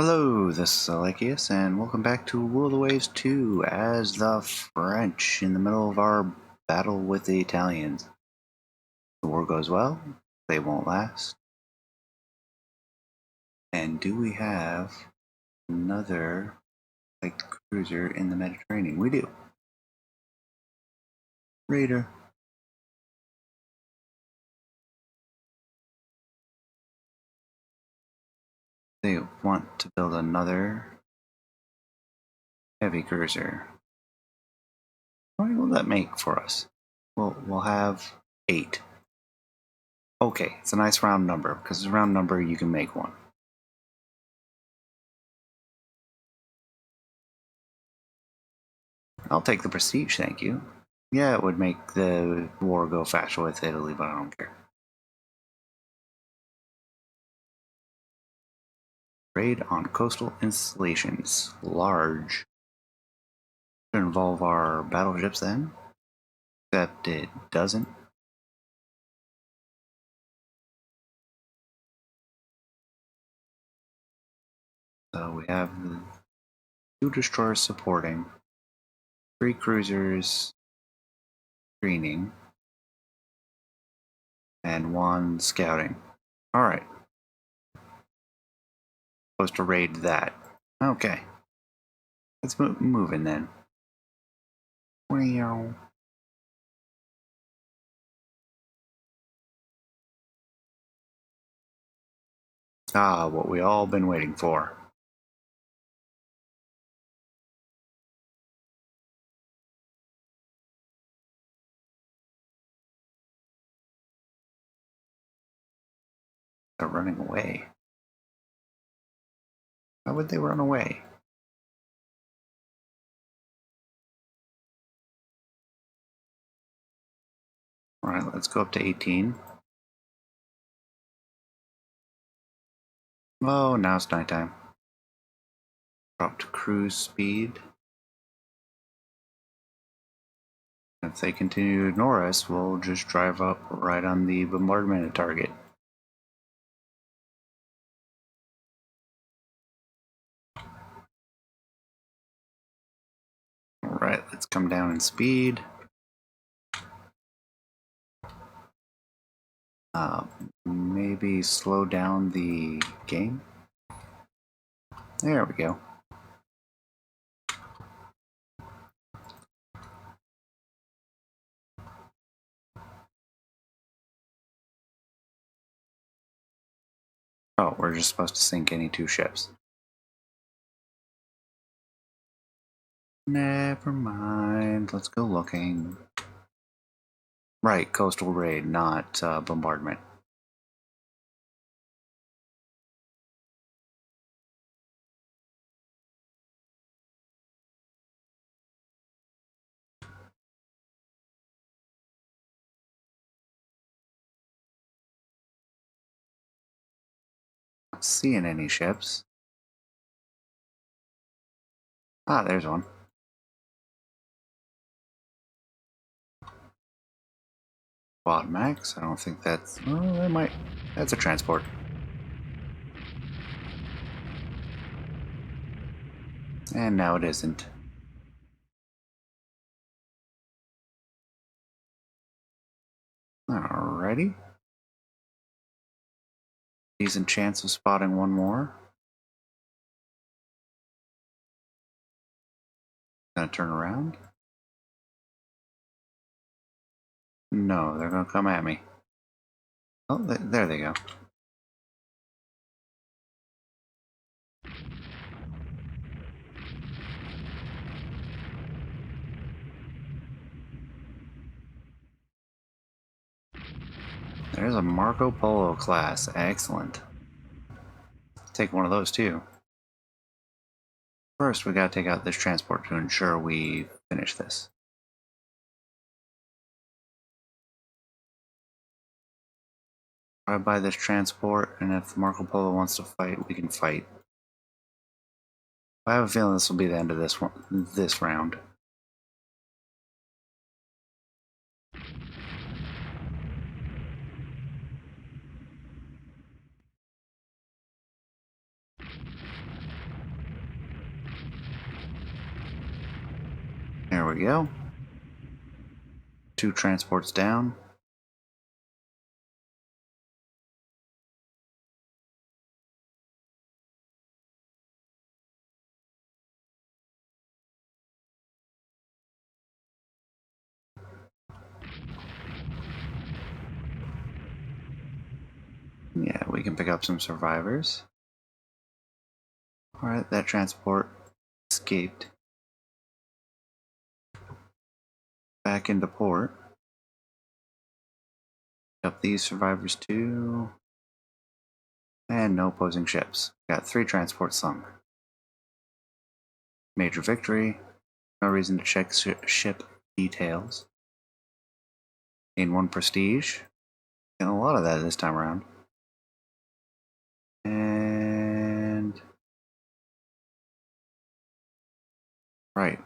Hello, this is Alekius, and welcome back to Rule the Waves 2 as the French in the middle of our battle with the Italians. The war goes well, they won't last. And do we have another light cruiser in the Mediterranean? We do. Raider. They want to build another heavy cruiser. What will that make for us? We'll have 8. Okay, it's a nice round number, because it's a round number you can make one. I'll take the prestige, thank you. Yeah, it would make the war go faster with Italy, but I don't care. Raid on coastal installations. Large. Should involve our battleships then. Except it doesn't. So we have 2 destroyers supporting, 3 cruisers screening, and 1 scouting. Alright. Supposed to raid that. Okay. Let's move in then. Wow. Ah, what we all been waiting for. They're running away. Why would they run away? Alright, let's go up to 18. Oh, now it's nighttime. Drop to cruise speed. If they continue to ignore us, we'll just drive up right on the bombardment target. Alright, let's come down in speed. Maybe slow down the game. There we go. Oh, we're just supposed to sink any 2 ships. Never mind, let's go looking. Right, coastal raid, not bombardment. Not seeing any ships. Ah, there's one. Quad max, I don't think that's... Oh, that might... That's a transport. And now it isn't. Alrighty. Decent chance of spotting one more. Gonna turn around. No, they're gonna come at me. Oh, there they go. There's a Marco Polo class. Excellent. Take one of those too. First, we gotta take out this transport to ensure we finish this. Drive by this transport, and if Marco Polo wants to fight, we can fight. I have a feeling this will be the end of this round. There we go. 2 transports down. Yeah, we can pick up some survivors. Alright, that transport escaped. Back into port. Pick up these survivors too. And no opposing ships. Got 3 transports sunk. Major victory. No reason to check ship details. Gain 1 prestige. Getting a lot of that this time around. And right,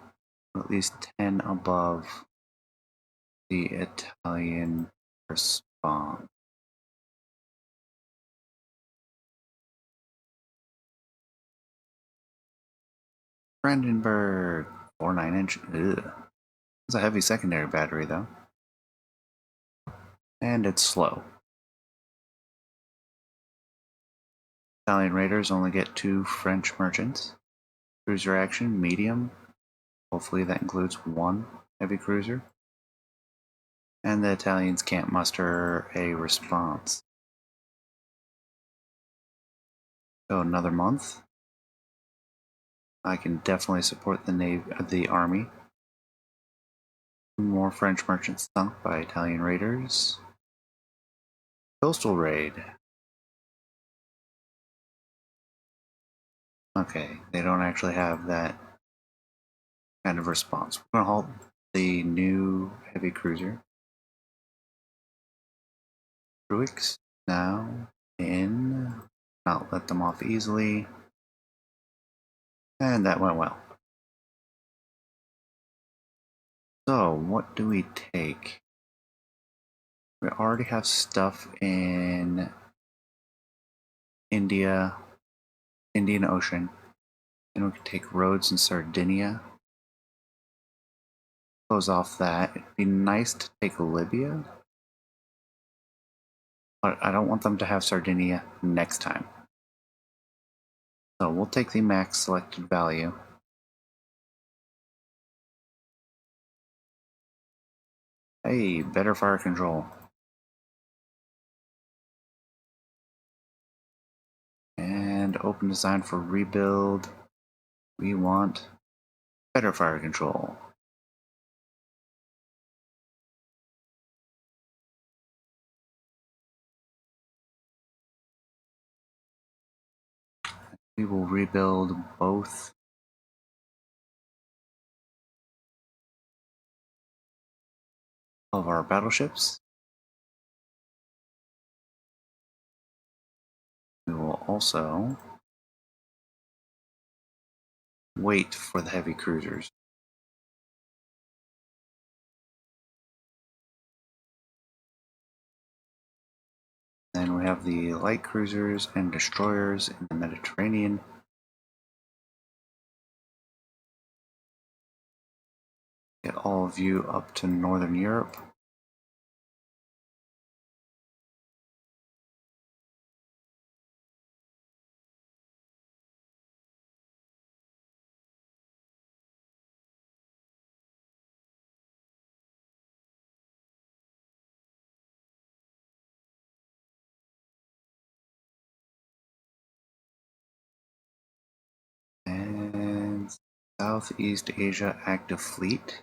at least 10 above the Italian response. Brandenburg, 4 9-inch. Ugh. It's a heavy secondary battery though. And it's slow. Italian raiders only get 2 French merchants. Cruiser action, medium. Hopefully that includes 1 heavy cruiser. And the Italians can't muster a response. So another month. I can definitely support the army. 2 more French merchants sunk by Italian raiders. Coastal raid. Okay, they don't actually have that kind of response. We're gonna halt the new heavy cruiser. Druids now in. Not let them off easily. And that went well. So, what do we take? We already have stuff in India, Indian Ocean, and we can take roads in Sardinia. Close off that. It'd be nice to take Libya, but I don't want them to have Sardinia next time. So we'll take the max selected value. Hey, better fire control. And open design for rebuild. We want better fire control. We will rebuild both of our battleships. We will also wait for the heavy cruisers. Then we have the light cruisers and destroyers in the Mediterranean. Get all of you up to Northern Europe. And Southeast Asia active fleet.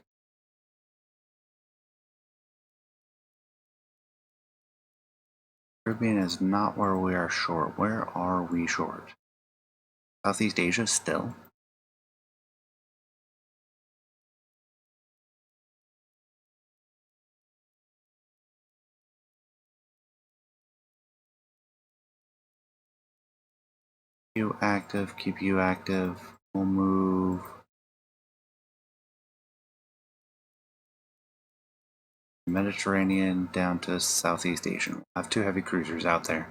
Caribbean is not where we are short. Where are we short? Southeast Asia still? You active, keep you active. We'll move Mediterranean down to Southeast Asian. We'll have 2 heavy cruisers out there.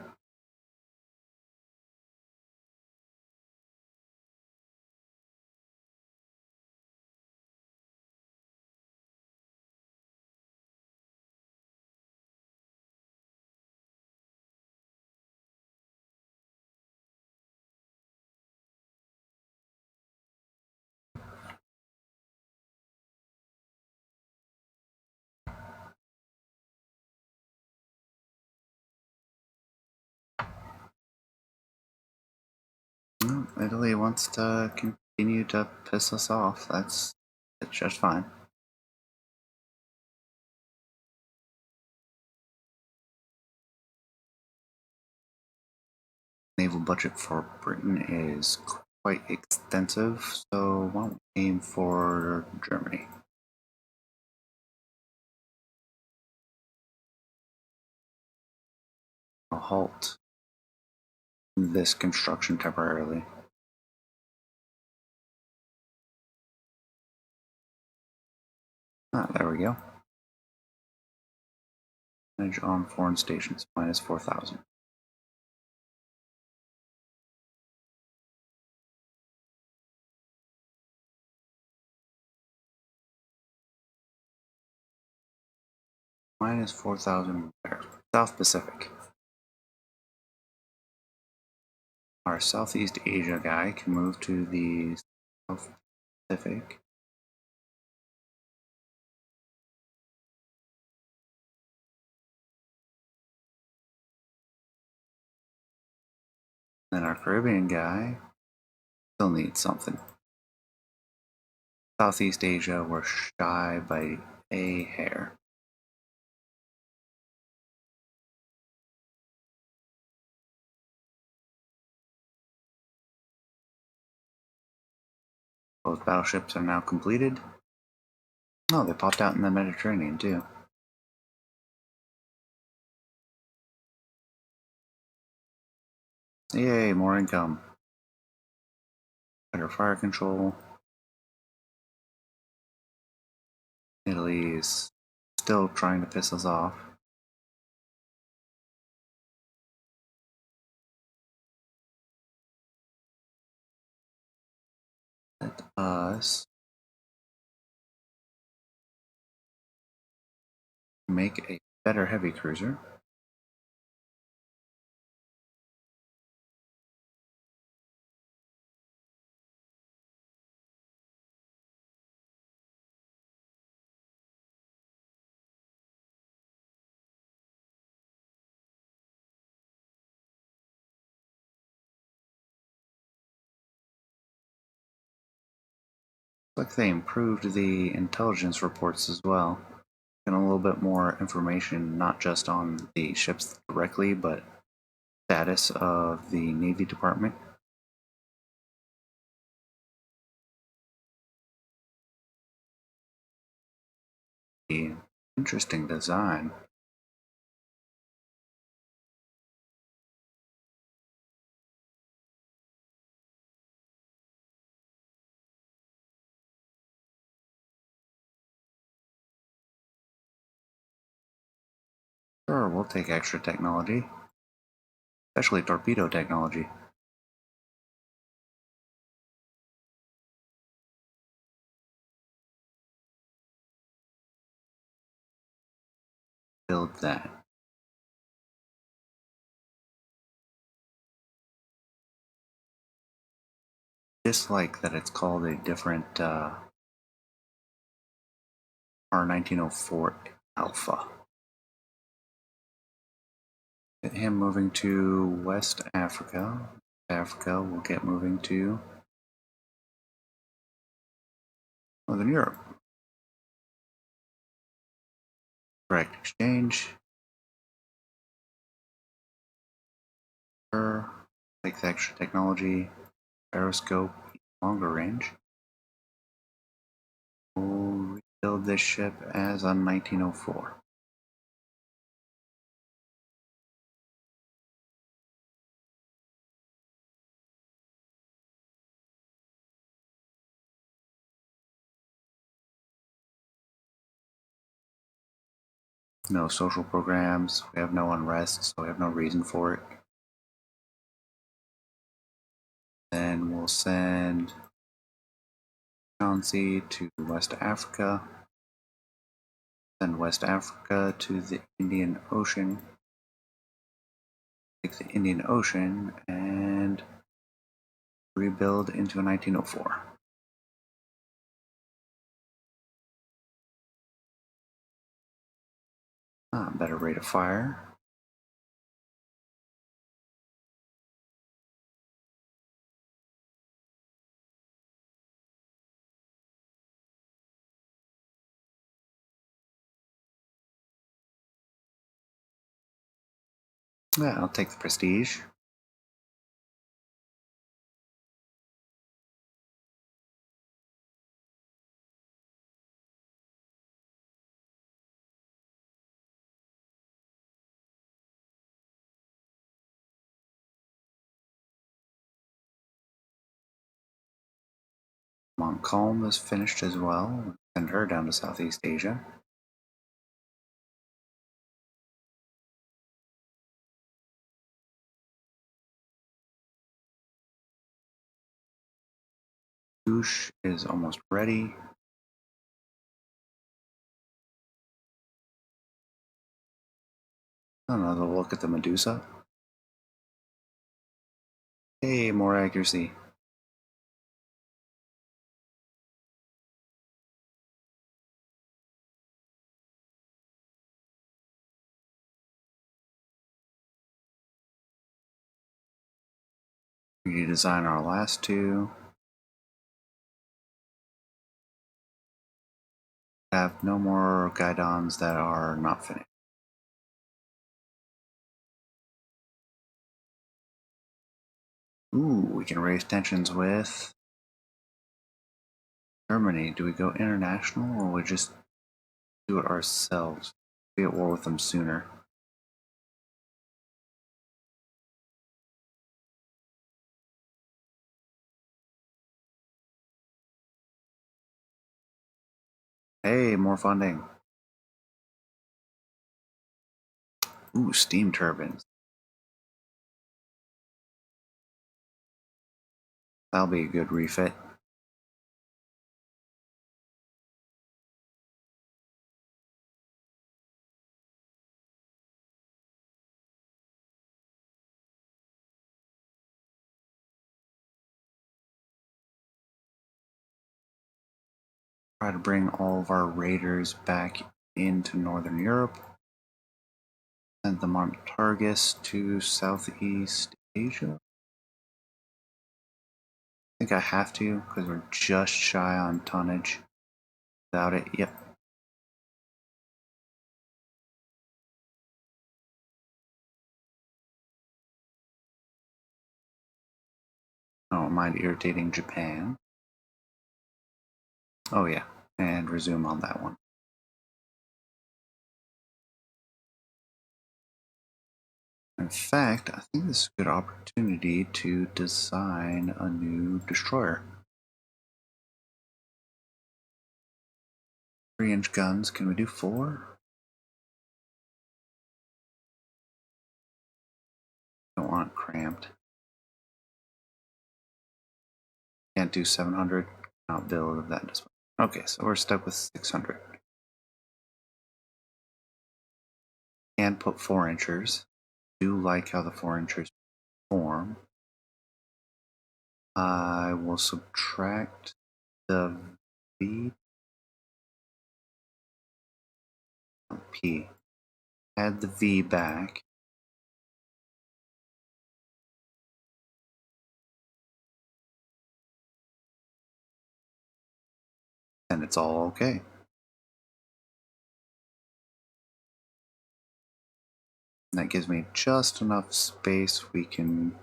Italy wants to continue to piss us off. That's just fine. Naval budget for Britain is quite extensive, so why don't we aim for Germany? I'll halt this construction temporarily. Ah, there we go. Manage on foreign stations, minus 4,000. Minus 4,000 there. South Pacific. Our Southeast Asia guy can move to the South Pacific. Then our Caribbean guy still needs something. Southeast Asia, we're shy by a hair. Both battleships are now completed. Oh, they popped out in the Mediterranean too. Yay, more income. Better fire control. Italy is still trying to piss us off. Let us make a better heavy cruiser. Looks like they improved the intelligence reports as well. And a little bit more information, not just on the ships directly, but status of the Navy Department. The interesting design. Sure, we'll take extra technology, especially torpedo technology. Build that. Dislike that it's called a different R1904 Alpha. Get him moving to West Africa. Africa will get moving to Northern Europe. Direct exchange. Take the extra technology. Aeroscope, longer range. We'll rebuild this ship as a 1904. No social programs, we have no unrest, so we have no reason for it. Then we'll send Chauncey to West Africa, send West Africa to the Indian Ocean, take the Indian Ocean and rebuild into a 1904. Better rate of fire. Yeah, I'll take the prestige. Montcalm is finished as well. Send her down to Southeast Asia. Douche is almost ready. Another look at the Medusa. Hey, more accuracy. Redesign our last two. Have no more guidons that are not finished. Ooh, we can raise tensions with Germany. Do we go international or we just do it ourselves? Be at war with them sooner. Hey, more funding. Ooh, steam turbines. That'll be a good refit. Try to bring all of our raiders back into Northern Europe. Send them on Targus to Southeast Asia. I think I have to because we're just shy on tonnage. Without it, yep. I don't mind irritating Japan. Oh yeah, and resume on that one. In fact, I think this is a good opportunity to design a new destroyer. 3-inch guns, can we do 4? Don't want it cramped. Can't do 700. Not build that display. Okay, so we're stuck with 600. Can put 4-inchers. Do like how the 4-inchers form. I will subtract the V P. Add the V back. And it's all okay. And that gives me just enough space we can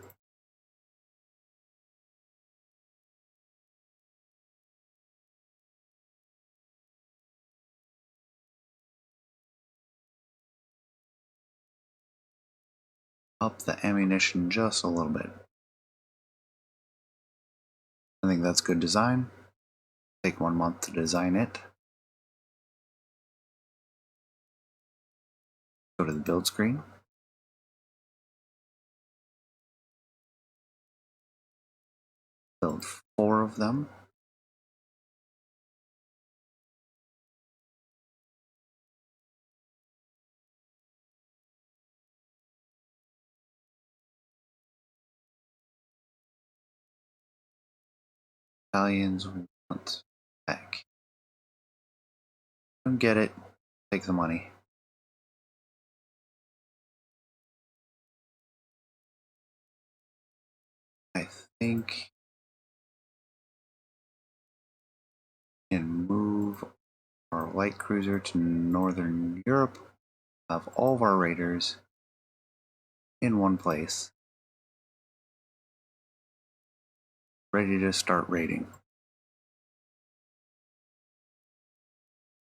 up the ammunition just a little bit. I think that's good design. Take 1 month to design it. Go to the build screen. Build 4 of them. Italians want back. Don't get it. Take the money. I think we can move our light cruiser to Northern Europe. Have all of our raiders. in one place, ready to start raiding.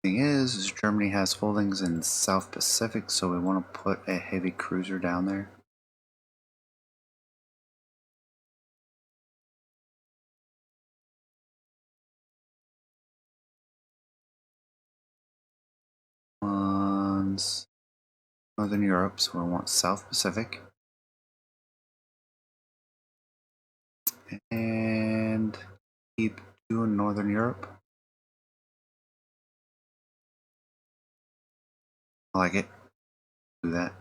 Thing is Germany has holdings in South Pacific, so we want to put a heavy cruiser down there. One's Northern Europe, so we want South Pacific. And keep two in Northern Europe. I like it. Do that.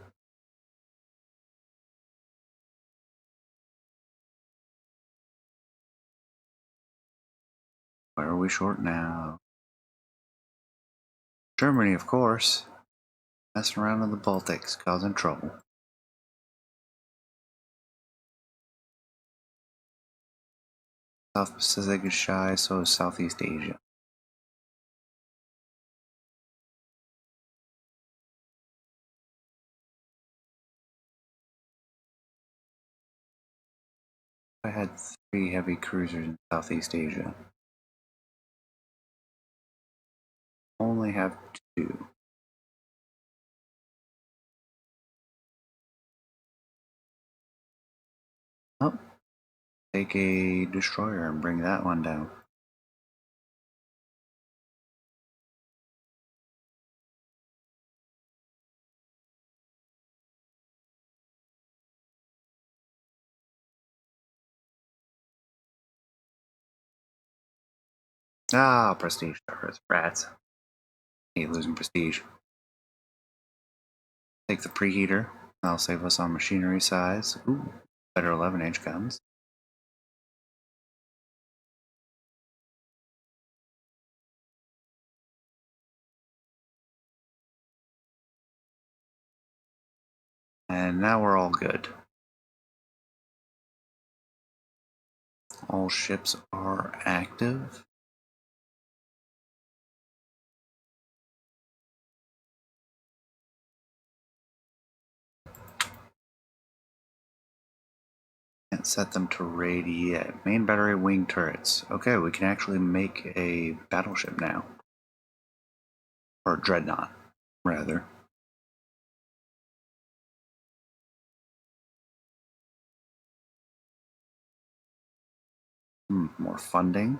Where are we short now? Germany, of course. Messing around in the Baltics, causing trouble. South Pacific is shy, so is Southeast Asia. I had 3 heavy cruisers in Southeast Asia. Only have 2. Oh, take a destroyer and bring that one down. Ah, prestige towers. Rats. Hate losing prestige. Take the preheater. That'll save us on machinery size. Ooh, better 11-inch guns. And now we're all good. All ships are active. Can't set them to raid yet. Main battery wing turrets. Okay, we can actually make a battleship now. Or dreadnought, rather. More funding.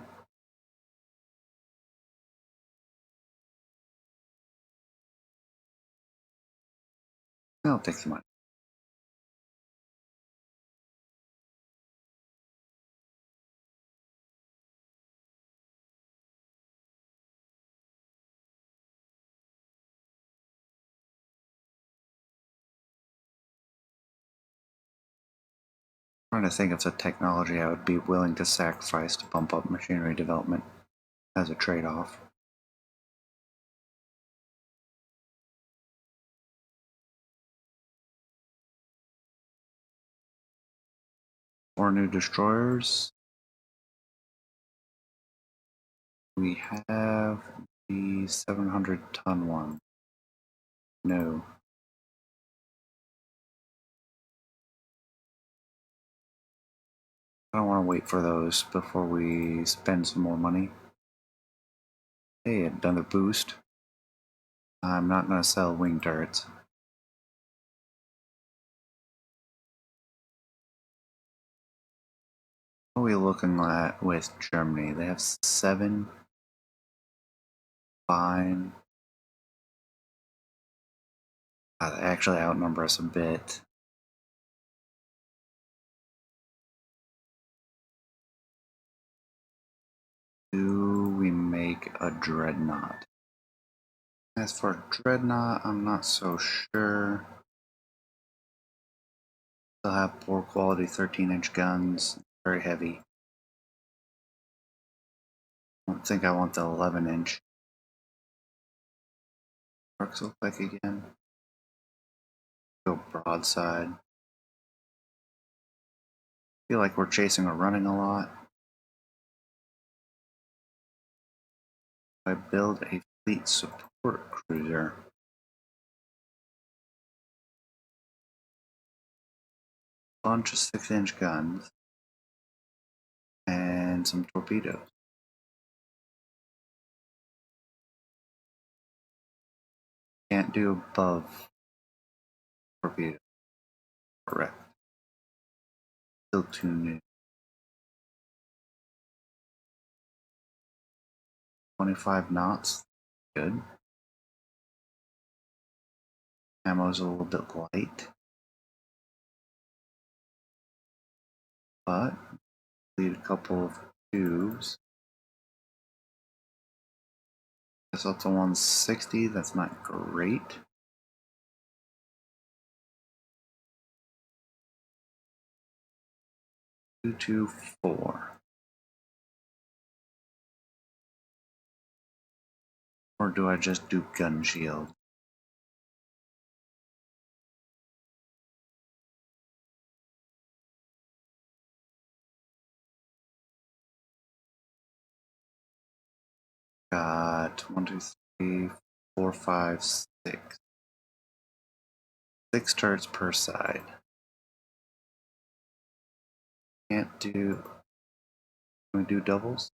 I'll take the money. I'm trying to think of the technology I would be willing to sacrifice to bump up machinery development as a trade-off. Four new destroyers. We have the 700-ton one. No. I don't want to wait for those before we spend some more money. Hey, another boost. I'm not going to sell wing turrets. What are we looking at with Germany? They have 7. Fine. They actually outnumber us a bit. Do we make a dreadnought? As for dreadnought, I'm not so sure. They'll have poor quality 13-inch guns, very heavy. I don't think I want the 11-inch. Trucks look like again. Go broadside. Feel like we're chasing or running a lot. I build a fleet support cruiser. bunch of 6-inch guns and some torpedoes. Can't do above torpedo. Correct. Still too new. 25 knots. Good. Ammo's a little bit light. But need a couple of tubes. Guess that's a 160. That's not great. Two, 2, 4. Or do I just do gun shield? Got 1, 2, 3, 4, 5, 6. 6 turrets per side. Can't do. Can we do doubles?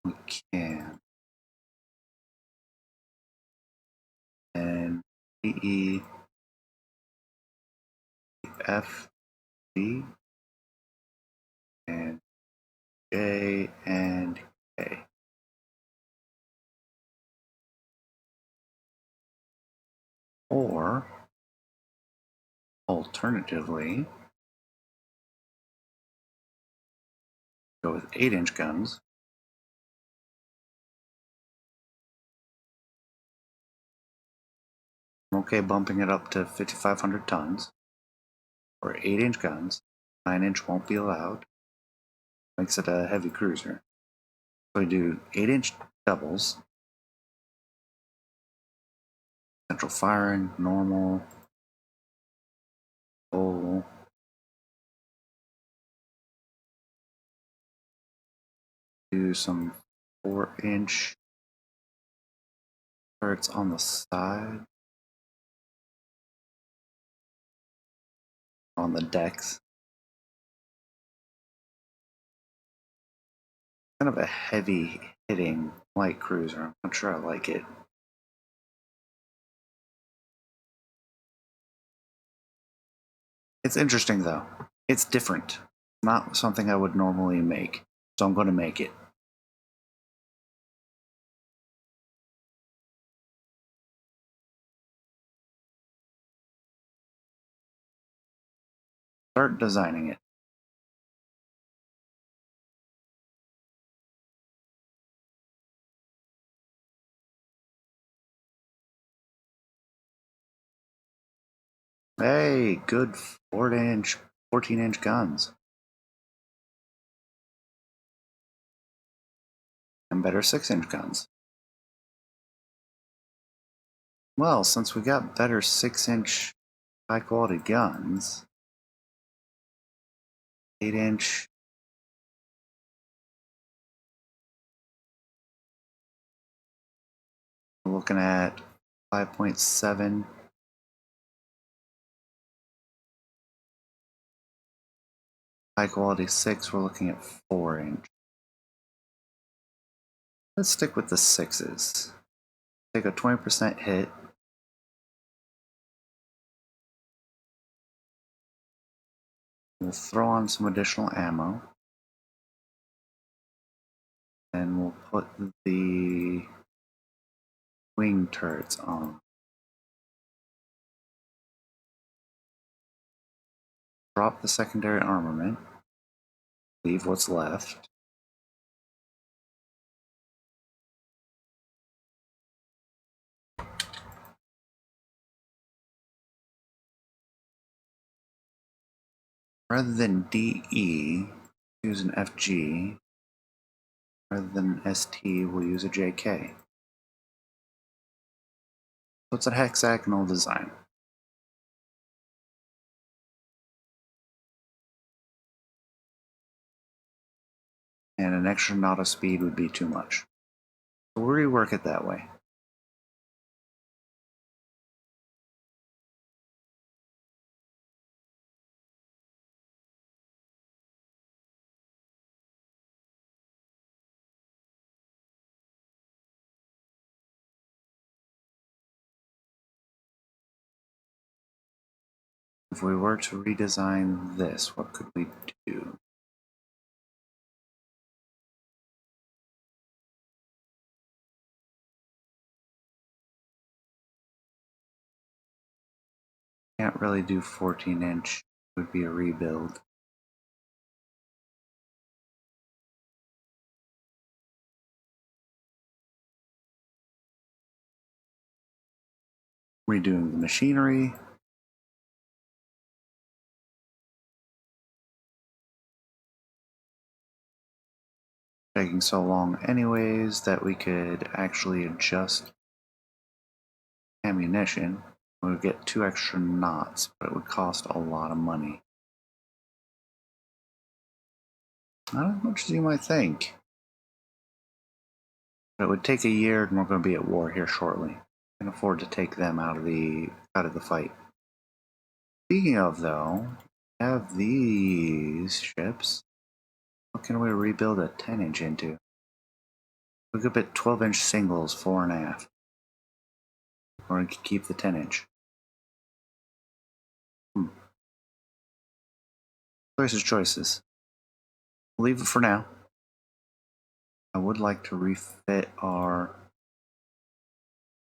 We can. And E, F, D, and J, and K. Or, alternatively, go with 8-inch guns. I'm okay bumping it up to 5,500 tons. For 8-inch guns. 9-inch won't be allowed. Makes it a heavy cruiser. So we do 8-inch doubles. Central firing, normal, full. Do some 4-inch turrets on the side. On the decks. Kind of a heavy hitting light cruiser. I'm not sure I like it. It's interesting though. It's different. Not something I would normally make. So I'm going to make it. Start designing it. Hey, good 14-inch guns. And better 6-inch guns. Well, since we got better 6-inch high quality guns, 8-inch. We're looking at 5.7. High quality 6, we're looking at 4-inch. Let's stick with the 6s. Take a 20% hit. We'll throw on some additional ammo. And we'll put the wing turrets on. Drop the secondary armament. Leave what's left. Rather than DE, use an FG. Rather than ST, we'll use a JK. So it's a hexagonal design. extra knot of speed would be too much. So we'll rework it that way. If we were to redesign this, what could we do? Can't really do 14-inch. It would be a rebuild. Redoing the machinery. Taking so long anyways that we could actually adjust ammunition. We would get 2 extra knots, but it would cost a lot of money. Not as much as you might think. But it would take a year, and we're going to be at war here shortly. I can afford to take them out of the fight. Speaking of, though, we have these ships. What can we rebuild a 10-inch into? We could put 12-inch singles fore and aft. Or we could keep the 10-inch. Choices. We'll leave it for now. I would like to refit our...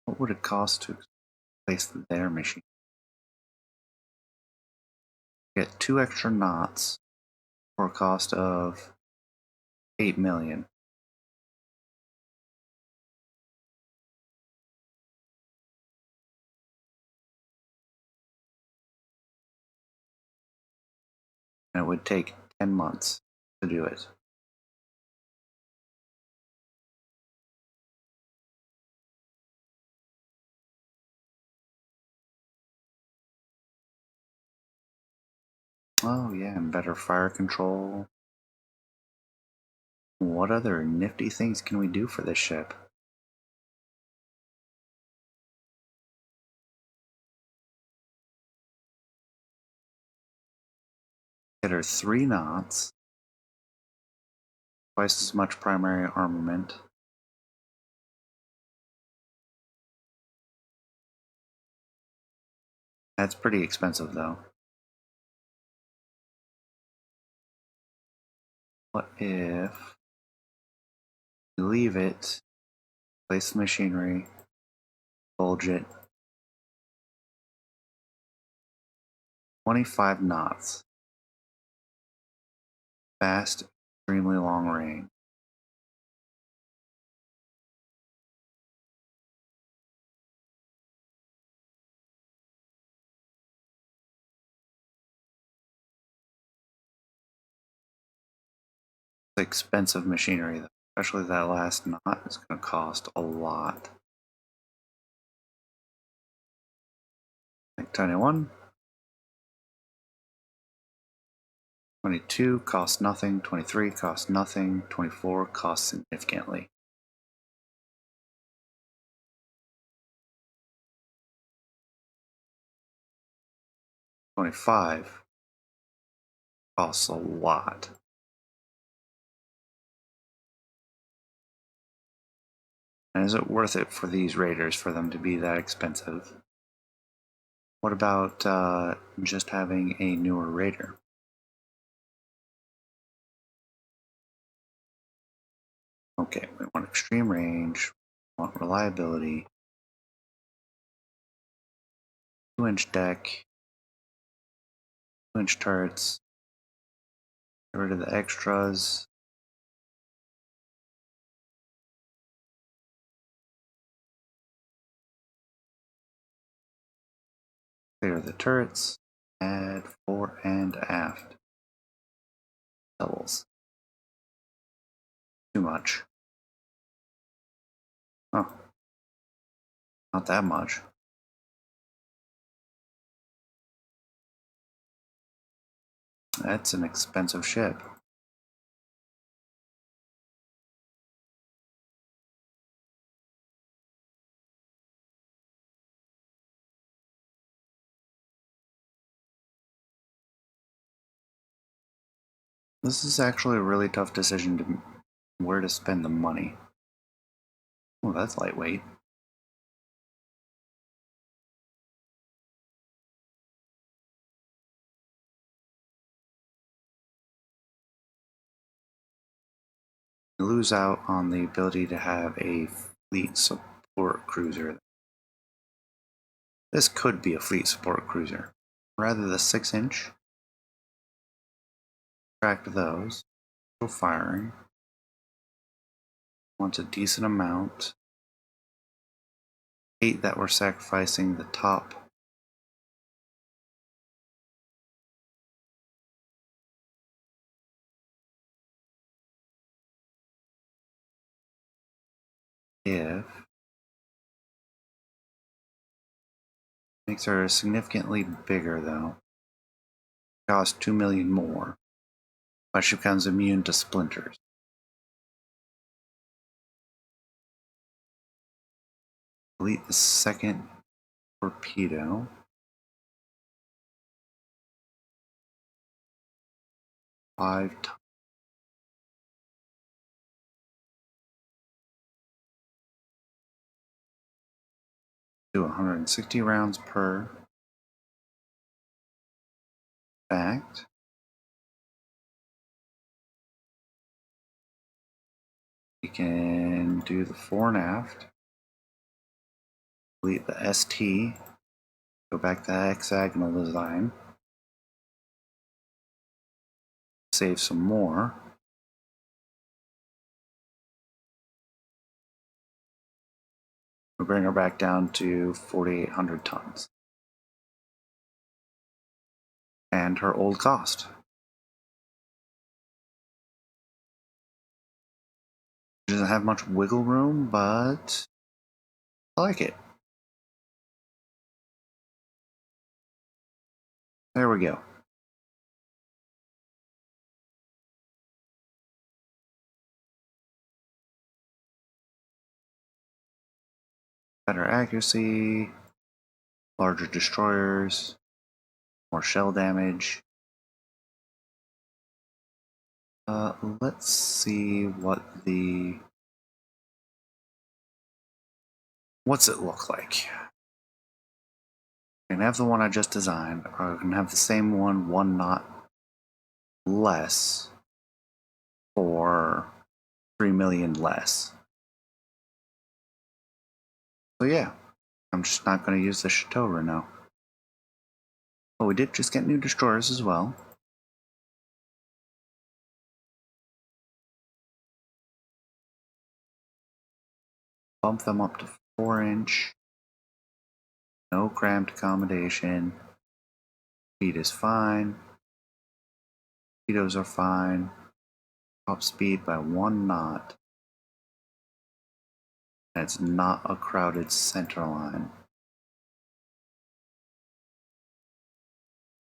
What would it cost to replace their machine? Get 2 extra knots for a cost of 8 million. And it would take 10 months to do it. Oh yeah, and better fire control. What other nifty things can we do for this ship? Get her 3 knots, twice as much primary armament. That's pretty expensive though. What if we leave it, place the machinery, bulge it, 25 knots, fast, extremely long range. It's expensive machinery though. Especially that last knot is going to cost a lot. Like 21. 22 costs nothing, 23 costs nothing, 24 costs significantly. 25 costs a lot. And is it worth it for these raiders for them to be that expensive? What about just having a newer raider? Okay, we want extreme range, we want reliability, 2-inch deck, 2-inch turrets, get rid of the extras. Clear the turrets, add fore and aft. Doubles. Too much. Oh, not that much. That's an expensive ship. This is actually a really tough decision to where to spend the money. Oh, that's lightweight. You lose out on the ability to have a fleet support cruiser. This could be a fleet support cruiser. Rather the 6-inch, track those. Still firing. Wants a decent amount. Hate that we're sacrificing the top. If makes her significantly bigger though. Costs 2 million more. But she becomes immune to splinters. Delete the second torpedo. Five times. Do 160 rounds per. Fact. We can do the fore and aft. Delete the ST. Go back to hexagonal design. Save some more. We'll bring her back down to 4,800 tons. And her old cost. She doesn't have much wiggle room, but I like it. There we go. Better accuracy, larger destroyers, more shell damage. Let's see what what's it look like. I can have the one I just designed, or I can have the same one knot less for 3 million less. So yeah, I'm just not going to use the Chateau Renault. But we did just get new destroyers as well. Bump them up to 4-inch. No cramped accommodation. Speed is fine. Torpedoes are fine. Top speed by 1 knot. And it's not a crowded center line.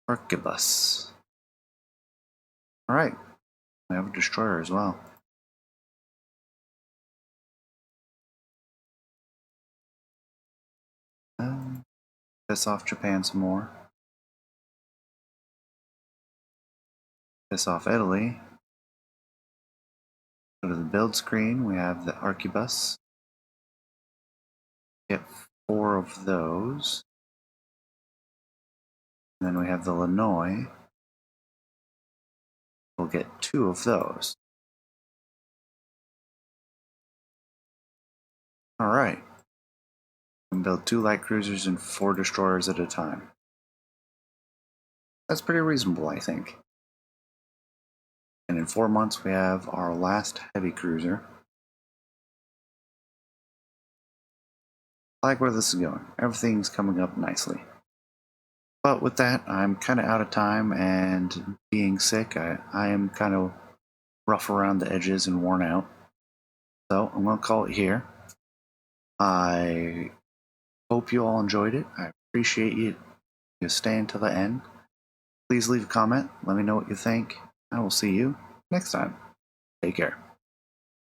Arquebus. Alright, we have a destroyer as well. Piss off Japan some more. Piss off Italy. Go to the build screen, we have the Arquebus. Get 4 of those. And then we have the Lannoy. We'll get 2 of those. Alright. We can build 2 light cruisers and 4 destroyers at a time. That's pretty reasonable, I think. And in 4 months we have our last heavy cruiser. I like where this is going. Everything's coming up nicely. But with that, I'm kind of out of time, and being sick, I am kind of rough around the edges and worn out. So I'm going to call it here. I hope you all enjoyed it. I appreciate you staying till the end. Please leave a comment. Let me know what you think. I will see you next time. Take care.